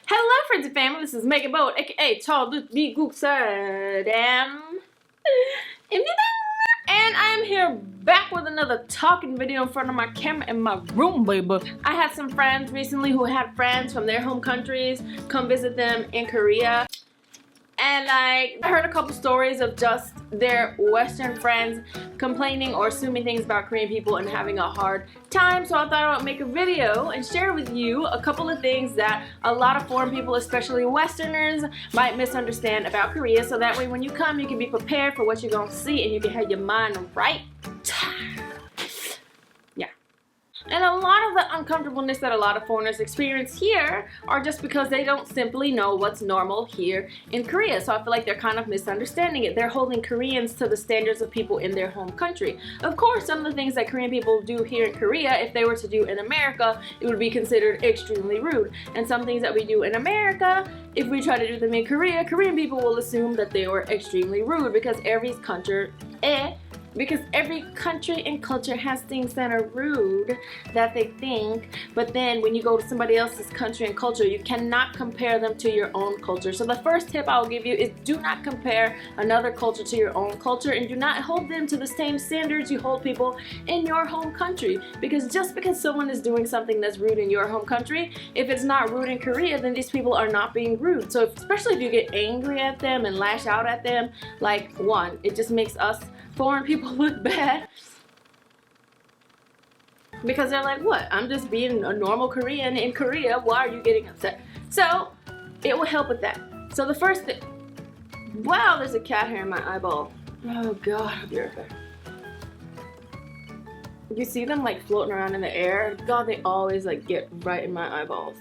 Hello friends and family, this is Megan Boat, aka Tall Luke B. Gooksadam. And I am here back with another talking video in front of my camera in my room, baby. I had some friends recently who had friends from their home countries come visit them in Korea. And I heard a couple stories of just their Western friends complaining or assuming things about Korean people and having a hard time. So I thought I would make a video and share with you a couple of things that a lot of foreign people, especially Westerners, might misunderstand about Korea. So that way when you come, you can be prepared for what you're going to see and you can have your mind right. And a lot of the uncomfortableness that a lot of foreigners experience here are just because they don't simply know what's normal here in Korea. So I feel like they're kind of misunderstanding it. They're holding Koreans to the standards of people in their home country. Of course, some of the things that Korean people do here in Korea, if they were to do in America, it would be considered extremely rude. And some things that we do in America, if we try to do them in Korea, Korean people will assume that they were extremely rude because every country and culture has things that are rude that they think, but then when you go to somebody else's country and culture, you cannot compare them to your own culture. So the first tip I'll give you is do not compare another culture to your own culture, and do not hold them to the same standards you hold people in your home country. Because just because someone is doing something that's rude in your home country, if it's not rude in Korea, then these people are not being rude. So especially if you get angry at them and lash out at them, like, one, it just makes us foreign people look bad because they're like, what? I'm just being a normal Korean in Korea. Why are you getting upset? So it will help with that. So the first thing, wow, there's a cat hair in my eyeball. Oh God, I'll be right back. You see them like floating around in the air? God, they always like get right in my eyeballs.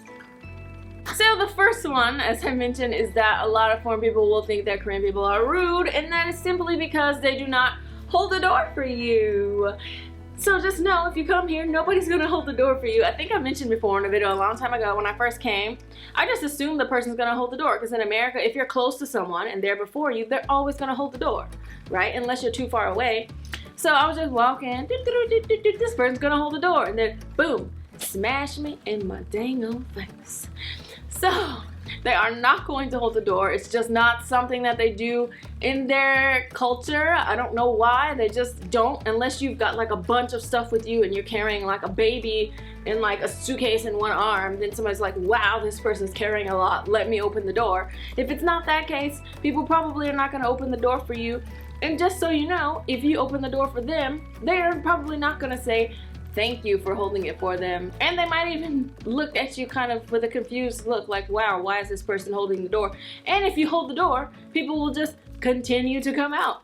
So the first one, as I mentioned, is that a lot of foreign people will think that Korean people are rude, and that is simply because they do not hold the door for you. So just know, if you come here, nobody's gonna hold the door for you. I think I mentioned before in a video a long time ago when I first came, I just assumed the person's gonna hold the door, because in America, if you're close to someone and they're before you, they're always gonna hold the door, right? Unless you're too far away. So I was just walking, this person's gonna hold the door, and then boom, smash me in my dang old face. So they are not going to hold the door. It's just not something that they do in their culture. I don't know why. They just don't, unless you've got like a bunch of stuff with you and you're carrying like a baby in like a suitcase in one arm. Then somebody's like, wow, this person's carrying a lot. Let me open the door. If it's not that case, people probably are not going to open the door for you. And just so you know, if you open the door for them, they're probably not going to say thank you for holding it for them. And they might even look at you kind of with a confused look like, wow, why is this person holding the door? And if you hold the door, people will just continue to come out.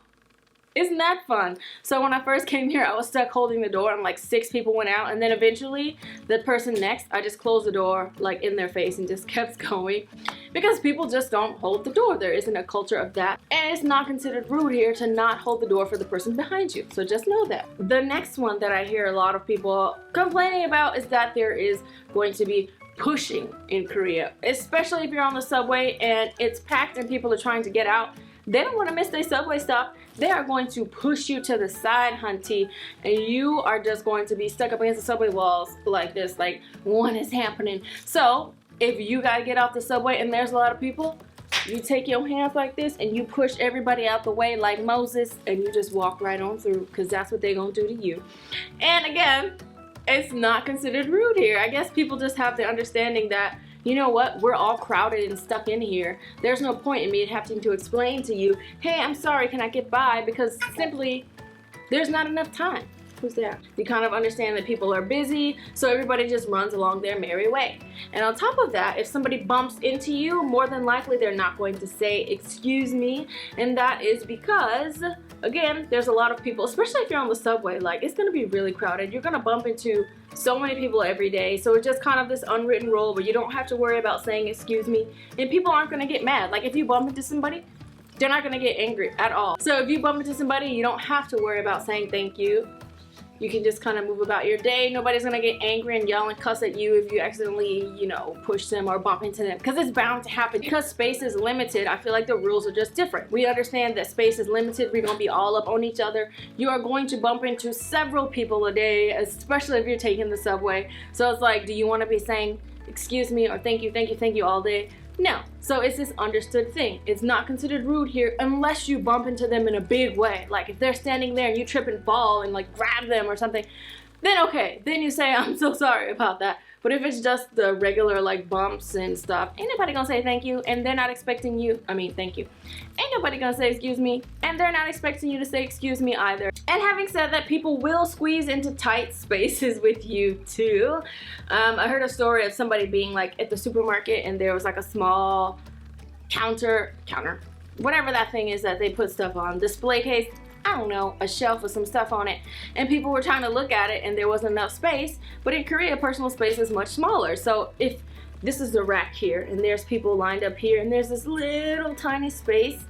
Isn't that fun? So when I first came here, I was stuck holding the door and like 6 people went out, and then eventually the person next, I just closed the door like in their face and just kept going because people just don't hold the door. There isn't a culture of that, and it's not considered rude here to not hold the door for the person behind you. So just know that. The next one that I hear a lot of people complaining about is that there is going to be pushing in Korea, especially if you're on the subway and it's packed and people are trying to get out. They don't want to miss their subway stop. They are going to push you to the side, hunty, and you are just going to be stuck up against the subway walls like this, like, what is happening? So if you gotta get off the subway and there's a lot of people, you take your hands like this and you push everybody out the way like Moses, and you just walk right on through, because that's what they're gonna do to you. And again, it's not considered rude here. I guess people just have the understanding that, you know what, we're all crowded and stuck in here. There's no point in me having to explain to you, hey, I'm sorry, can I get by? Because simply, there's not enough time. Who's that? You kind of understand that people are busy, so everybody just runs along their merry way. And on top of that, if somebody bumps into you, more than likely they're not going to say, excuse me, and that is because, again, there's a lot of people, especially if you're on the subway, like, it's gonna be really crowded. You're gonna bump into so many people every day, so it's just kind of this unwritten rule where you don't have to worry about saying excuse me, and people aren't gonna get mad. Like, if you bump into somebody, they're not gonna get angry at all. So if you bump into somebody, you don't have to worry about saying thank you. You can just kind of move about your day. Nobody's gonna get angry and yell and cuss at you if you accidentally, you know, push them or bump into them, because it's bound to happen. Because space is limited, I feel like the rules are just different. We understand that space is limited. We're gonna be all up on each other. You are going to bump into several people a day, especially if you're taking the subway. So it's like, do you want to be saying excuse me or thank you all day. No. So it's this understood thing. It's not considered rude here unless you bump into them in a big way. Like if they're standing there and you trip and fall and like grab them or something, then okay, then you say, I'm so sorry about that. But if it's just the regular like bumps and stuff, ain't nobody gonna say thank you, and they're not expecting you, thank you. Ain't nobody gonna say excuse me, and they're not expecting you to say excuse me either. And having said that, people will squeeze into tight spaces with you too. I heard a story of somebody being like at the supermarket and there was like a small counter, whatever that thing is that they put stuff on, display case, I don't know, a shelf with some stuff on it, and people were trying to look at it and there wasn't enough space. But in Korea, personal space is much smaller. So if this is the rack here and there's people lined up here and there's this little tiny space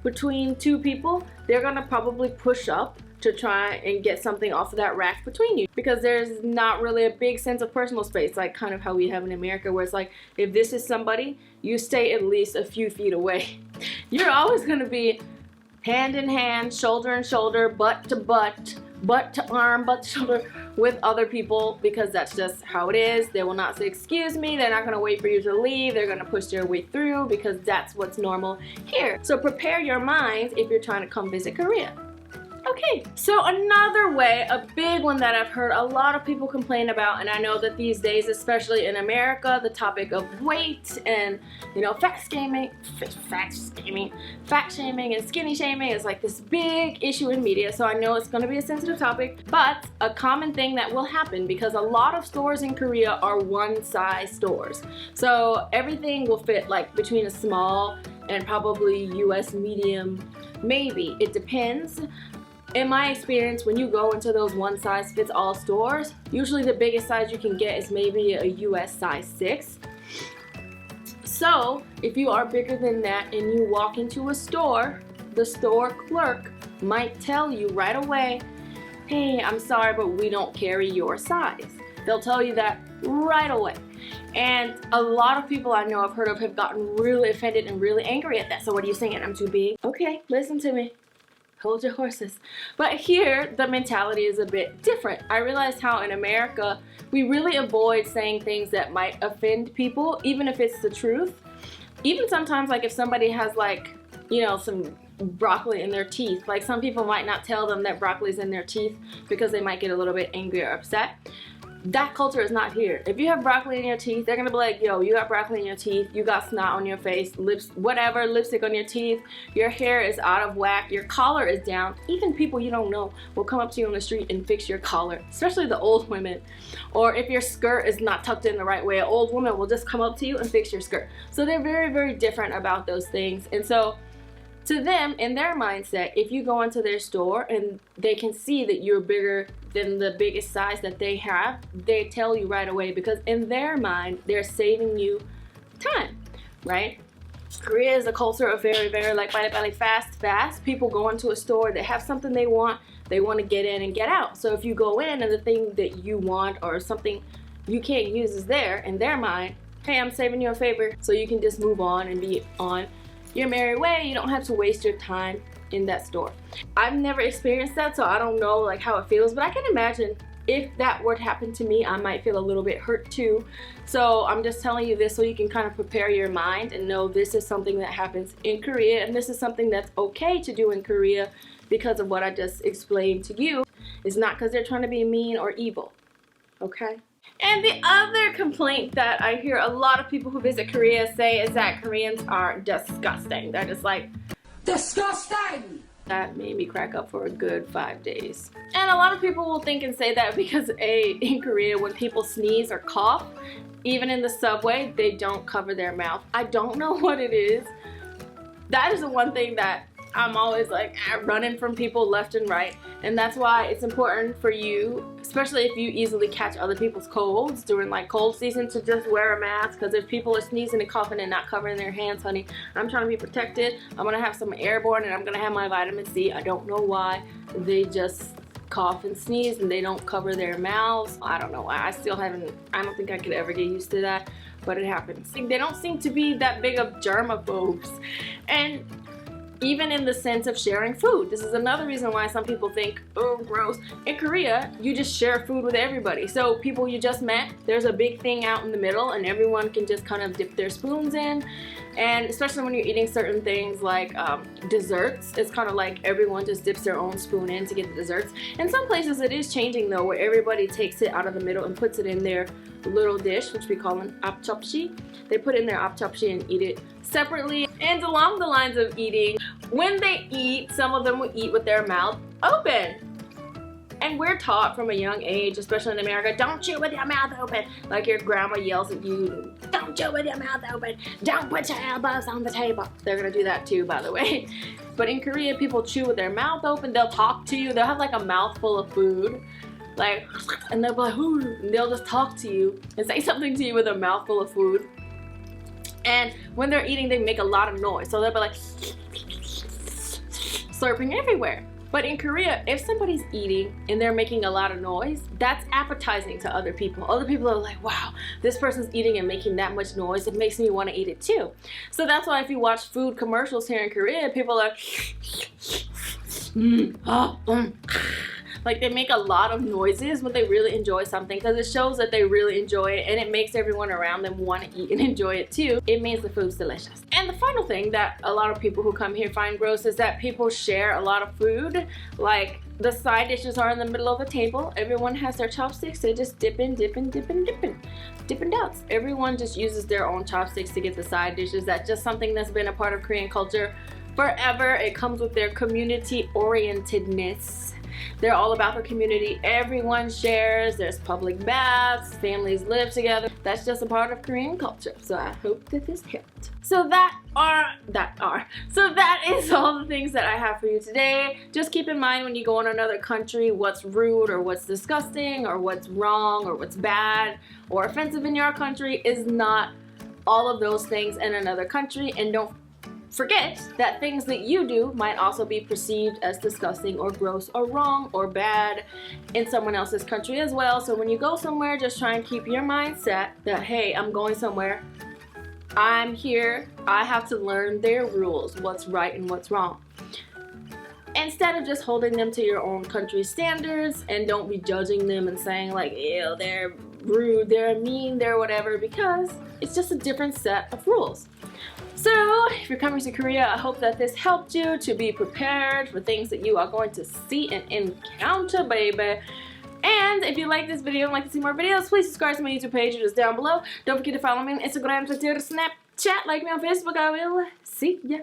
between two people, they're gonna probably push up to try and get something off of that rack between you, because there's not really a big sense of personal space, like kind of how we have in America, where it's like if this is somebody, you stay at least a few feet away. You're always gonna be hand in hand, shoulder in shoulder, butt to butt, butt to arm, butt to shoulder with other people, because that's just how it is. They will not say excuse me, they're not gonna wait for you to leave, they're gonna push their way through because that's what's normal here. So prepare your minds if you're trying to come visit Korea. Okay, so another way, a big one that I've heard a lot of people complain about, and I know that these days, especially in America, the topic of weight and, fat shaming and skinny shaming is like this big issue in media, so I know it's going to be a sensitive topic, but a common thing that will happen, because a lot of stores in Korea are one-size stores, so everything will fit like between a small and probably US medium, maybe, it depends. In my experience, when you go into those one-size-fits-all stores, usually the biggest size you can get is maybe a US size 6. So, if you are bigger than that and you walk into a store, the store clerk might tell you right away, hey, I'm sorry, but we don't carry your size. They'll tell you that right away. And a lot of people I know I've heard of have gotten really offended and really angry at that. So what are you saying? I'm too big? Okay, listen to me. Hold your horses. But here, the mentality is a bit different. I realized how in America, we really avoid saying things that might offend people, even if it's the truth. Even sometimes, like if somebody has like, some broccoli in their teeth, like some people might not tell them that broccoli's in their teeth because they might get a little bit angry or upset. That culture is not here. If you have broccoli in your teeth, they're gonna be like, yo, you got broccoli in your teeth, you got snot on your face, lips, whatever, lipstick on your teeth, your hair is out of whack, your collar is down. Even people you don't know will come up to you on the street and fix your collar, especially the old women. Or if your skirt is not tucked in the right way, an old woman will just come up to you and fix your skirt. So they're very, very different about those things. And so to them, in their mindset, if you go into their store and they can see that you're bigger than the biggest size that they have, they tell you right away, because in their mind, they're saving you time, right? Korea is a culture of very, very like fast. People go into a store, they have something they want to get in and get out. So if you go in and the thing that you want or something you can't use is there, in their mind, hey, I'm saving you a favor, so you can just move on and be on your merry way. You don't have to waste your time in that store. I've never experienced that, so I don't know like how it feels, but I can imagine if that were to happen to me, I might feel a little bit hurt too. So I'm just telling you this so you can kind of prepare your mind and know this is something that happens in Korea, and this is something that's okay to do in Korea because of what I just explained to you. It's not because they're trying to be mean or evil, okay? And the other complaint that I hear a lot of people who visit Korea say is that Koreans are disgusting. They're just like, disgusting! That made me crack up for a good 5 days. And a lot of people will think and say that because in Korea, when people sneeze or cough, even in the subway, they don't cover their mouth. I don't know what it is. That is the one thing that I'm always like running from people left and right, and that's why it's important for you, especially if you easily catch other people's colds during like cold season, to just wear a mask, because if people are sneezing and coughing and not covering their hands, honey, I'm trying to be protected. I'm gonna have some airborne and I'm gonna have my vitamin C. I don't know why they just cough and sneeze and they don't cover their mouths. I don't know why. I don't think I could ever get used to that, but it happens. They don't seem to be that big of germaphobes. And even in the sense of sharing food. This is another reason why some people think, oh, gross. In Korea, you just share food with everybody. So people you just met, there's a big thing out in the middle and everyone can just kind of dip their spoons in. And especially when you're eating certain things like desserts, it's kind of like everyone just dips their own spoon in to get the desserts. In some places it is changing though, where everybody takes it out of the middle and puts it in their little dish, which we call an apchopshi. They put it in their apchopshi and eat it separately. And along the lines of eating, when they eat, some of them will eat with their mouth open. And we're taught from a young age, especially in America, don't chew with your mouth open. Like your grandma yells at you, don't chew with your mouth open. Don't put your elbows on the table. They're gonna do that too, by the way. But in Korea, people chew with their mouth open. They'll talk to you. They'll have like a mouthful of food. Like, and they'll be like, ooh, and they'll just talk to you and say something to you with a mouthful of food. And when they're eating, they make a lot of noise. So they'll be like, slurping everywhere. But in Korea, if somebody's eating and they're making a lot of noise, that's appetizing to other people. Other people are like, wow, this person's eating and making that much noise. It makes me want to eat it too. So that's why if you watch food commercials here in Korea, people are like they make a lot of noises when they really enjoy something, because it shows that they really enjoy it and it makes everyone around them want to eat and enjoy it too. It means the food's delicious. And the final thing that a lot of people who come here find gross is that people share a lot of food. Like the side dishes are in the middle of the table. Everyone has their chopsticks. They just dip in, dip in, dip in, dip in. Dippin' Dots. Everyone just uses their own chopsticks to get the side dishes. That's just something that's been a part of Korean culture forever. It comes with their community orientedness. They're all about the community. Everyone shares. There's public baths. Families live together. That's just a part of Korean culture. So I hope that this helped. So that is all the things that I have for you today. Just keep in mind when you go in another country, what's rude or what's disgusting or what's wrong or what's bad or offensive in your country is not all of those things in another country. And don't forget that things that you do might also be perceived as disgusting or gross or wrong or bad in someone else's country as well. So when you go somewhere, just try and keep your mindset that, hey, I'm going somewhere. I'm here. I have to learn their rules, what's right and what's wrong. Instead of just holding them to your own country's standards, and don't be judging them and saying like, ew, they're rude, they're mean, they're whatever, because it's just a different set of rules. So, if you're coming to Korea, I hope that this helped you to be prepared for things that you are going to see and encounter, baby. And if you like this video and like to see more videos, please subscribe to my YouTube page, it is down below. Don't forget to follow me on Instagram, Twitter, Snapchat, like me on Facebook. I will see ya.